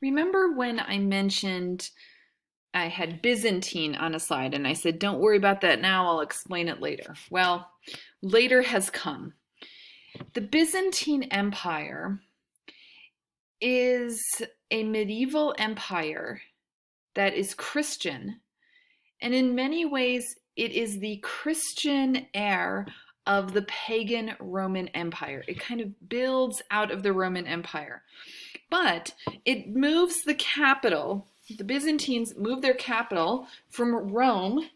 Remember when I mentioned I had Byzantine on a slide and I said, don't worry about that now, I'll explain it later. Well, later has come. The Byzantine Empire is a medieval empire that is Christian, and in many ways, it is the Christian heir of the pagan Roman Empire. It kind of builds out of the Roman Empire. But it moves the capital, the Byzantines move their capital from Rome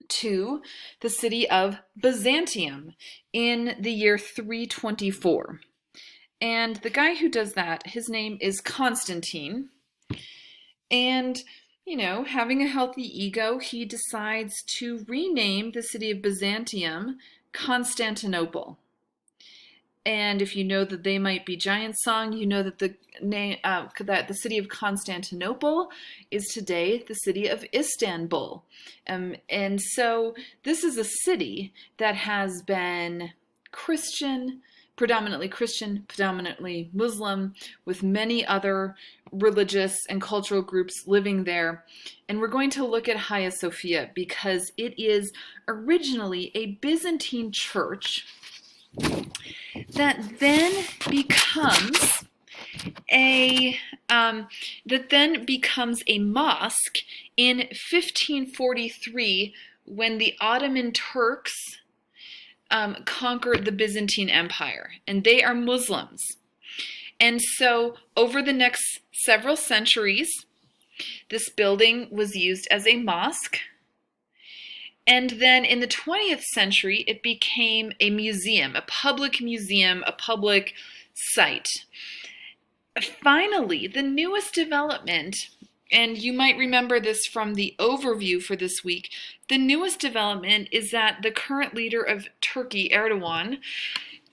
to the city of Byzantium in the year 324. And the guy who does that, his name is Constantine. And, having a healthy ego, he decides to rename the city of Byzantium Constantinople. And if you know the They Might Be Giants song, you know that the city of Constantinople is today the city of Istanbul. And so this is a city that has been predominantly Muslim, with many other religious and cultural groups living there. And we're going to look at Hagia Sophia because it is originally a Byzantine church that then becomes a mosque in 1543 when the Ottoman Turks conquered the Byzantine Empire, and they are Muslims. And so over the next several centuries, this building was used as a mosque. And then in the 20th century, it became a museum, a public site. Finally, the newest development, and you might remember this from the overview for this week, the newest development is that the current leader of Turkey, Erdogan,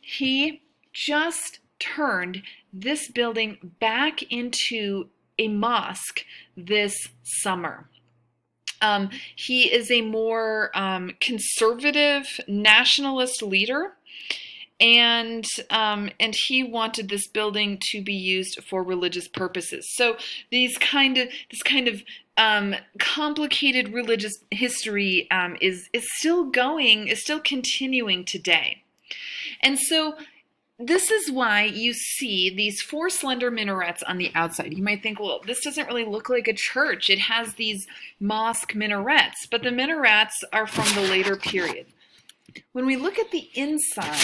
he just turned this building back into a mosque this summer. He is a more conservative nationalist leader, and he wanted this building to be used for religious purposes. So this kind of complicated religious history is still continuing today. And so this is why you see these four slender minarets on the outside. You might think, well, this doesn't really look like a church. It has these mosque minarets, but the minarets are from the later period. When we look at the inside,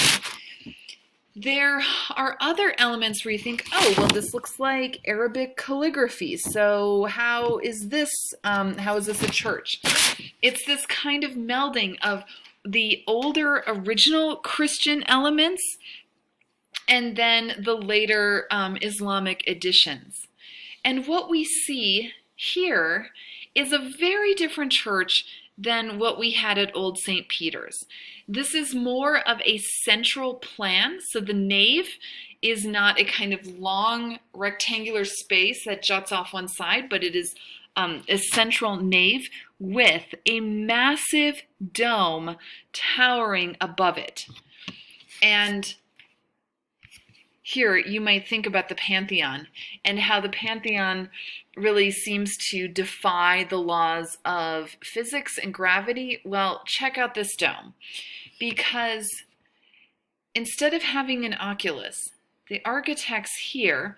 there are other elements where you think, oh, well, this looks like Arabic calligraphy. So how is this a church? It's this kind of melding of the older original Christian elements and then the later Islamic additions. And what we see here is a very different church than what we had at Old St. Peter's. This is more of a central plan. So the nave is not a kind of long rectangular space that juts off one side, but it is a central nave with a massive dome towering above it. And here you might think about the Pantheon and how the Pantheon really seems to defy the laws of physics and gravity. Well, check out this dome, because instead of having an oculus, the architects here,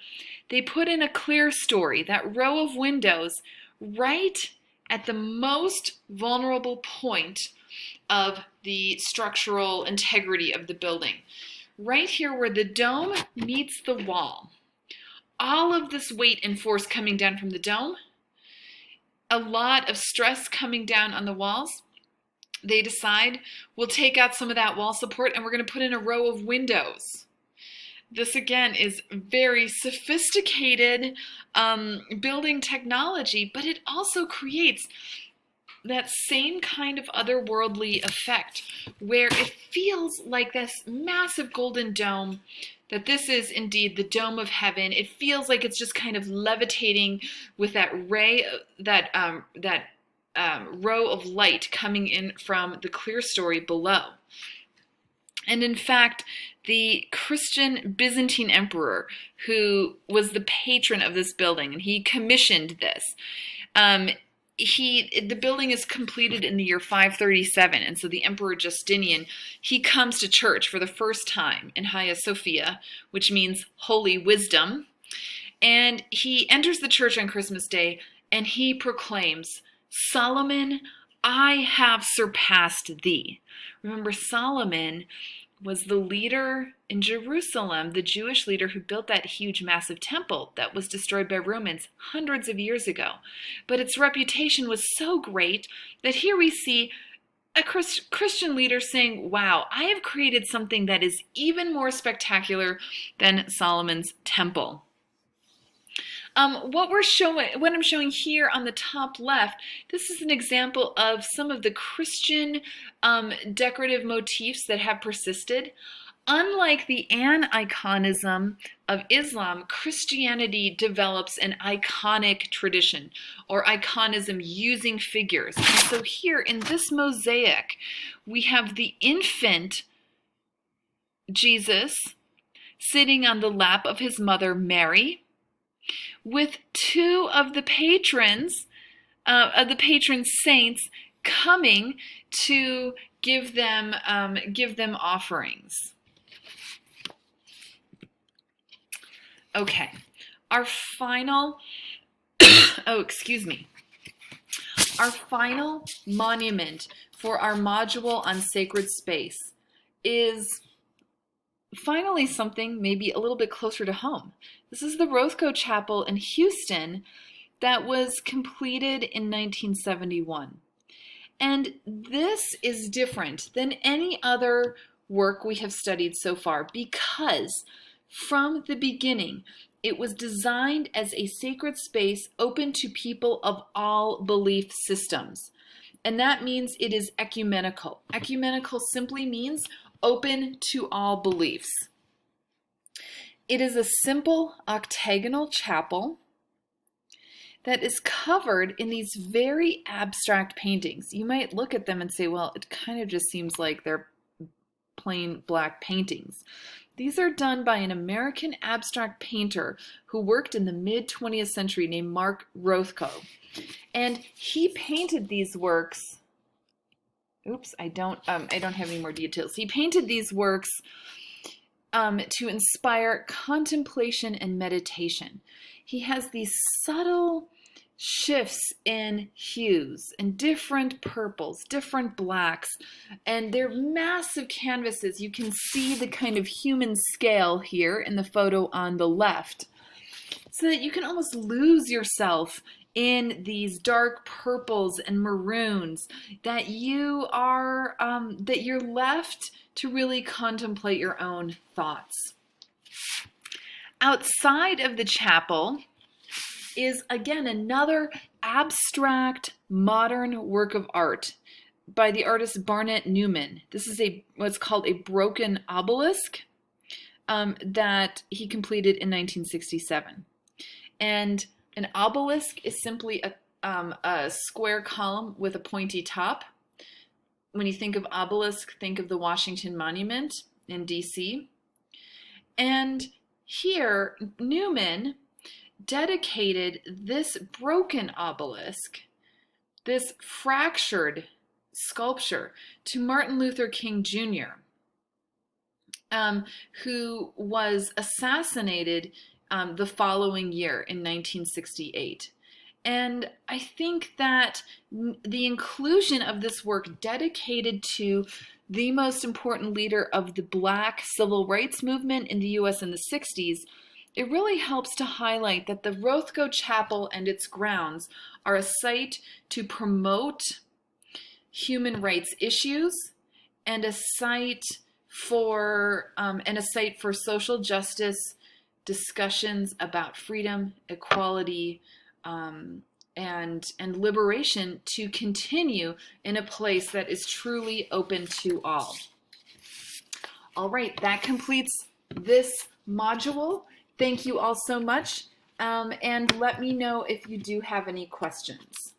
they put in a clerestory, that row of windows, right at the most vulnerable point of the structural integrity of the building. Right here where the dome meets the wall. All of this weight and force coming down from the dome, a lot of stress coming down on the walls. They decide we'll take out some of that wall support and we're going to put in a row of windows. This again is very sophisticated building technology, but it also creates that same kind of otherworldly effect where it feels like this massive golden dome, that this is indeed the dome of heaven. It feels like it's just kind of levitating with that row of light coming in from the clerestory below. And in fact, the Christian Byzantine emperor, who was the patron of this building, and he commissioned this, um, the building is completed in the year 537, and so the Emperor Justinian, he comes to church for the first time in Hagia Sophia, which means holy wisdom, and he enters the church on Christmas Day, and he proclaims, "Solomon, I have surpassed thee." Remember, Solomon was the leader in Jerusalem, the Jewish leader who built that huge, massive temple that was destroyed by Romans hundreds of years ago. But its reputation was so great that here we see a Christian leader saying, "Wow, I have created something that is even more spectacular than Solomon's temple." What I'm showing here on the top left, this is an example of some of the Christian decorative motifs that have persisted. Unlike the aniconism of Islam, Christianity develops an iconic tradition, or iconism using figures. And so here in this mosaic, we have the infant Jesus sitting on the lap of his mother Mary, with two of the patron saints coming to give them offerings. Okay, our final our final monument for our module on sacred space is finally something maybe a little bit closer to home. This is the Rothko Chapel in Houston that was completed in 1971. And this is different than any other work we have studied so far because from the beginning, it was designed as a sacred space open to people of all belief systems. And that means it is ecumenical. Ecumenical simply means open to all beliefs. It is a simple octagonal chapel that is covered in these very abstract paintings. You might look at them and say, well, it kind of just seems like they're plain black paintings. These are done by an American abstract painter who worked in the mid-20th century named Mark Rothko. And he painted these works. Oops, I don't have any more details. He painted these works to inspire contemplation and meditation. He has these subtle shifts in hues and different purples, different blacks, and they're massive canvases. You can see the kind of human scale here in the photo on the left, so that you can almost lose yourself in these dark purples and maroons, that you're left to really contemplate your own thoughts. Outside of the chapel is again another abstract modern work of art by the artist Barnett Newman. This is what's called a broken obelisk that he completed in 1967. And an obelisk is simply a square column with a pointy top. When you think of obelisk, think of the Washington Monument in DC. And here, Newman dedicated this broken obelisk, this fractured sculpture, to Martin Luther King Jr., who was assassinated the following year in 1968. And I think that the inclusion of this work dedicated to the most important leader of the Black civil rights movement in the US in the 60s, it really helps to highlight that the Rothko Chapel and its grounds are a site to promote human rights issues and a site for social justice discussions about freedom, equality, and liberation to continue in a place that is truly open to all. All right, that completes this module. Thank you all so much, and let me know if you do have any questions.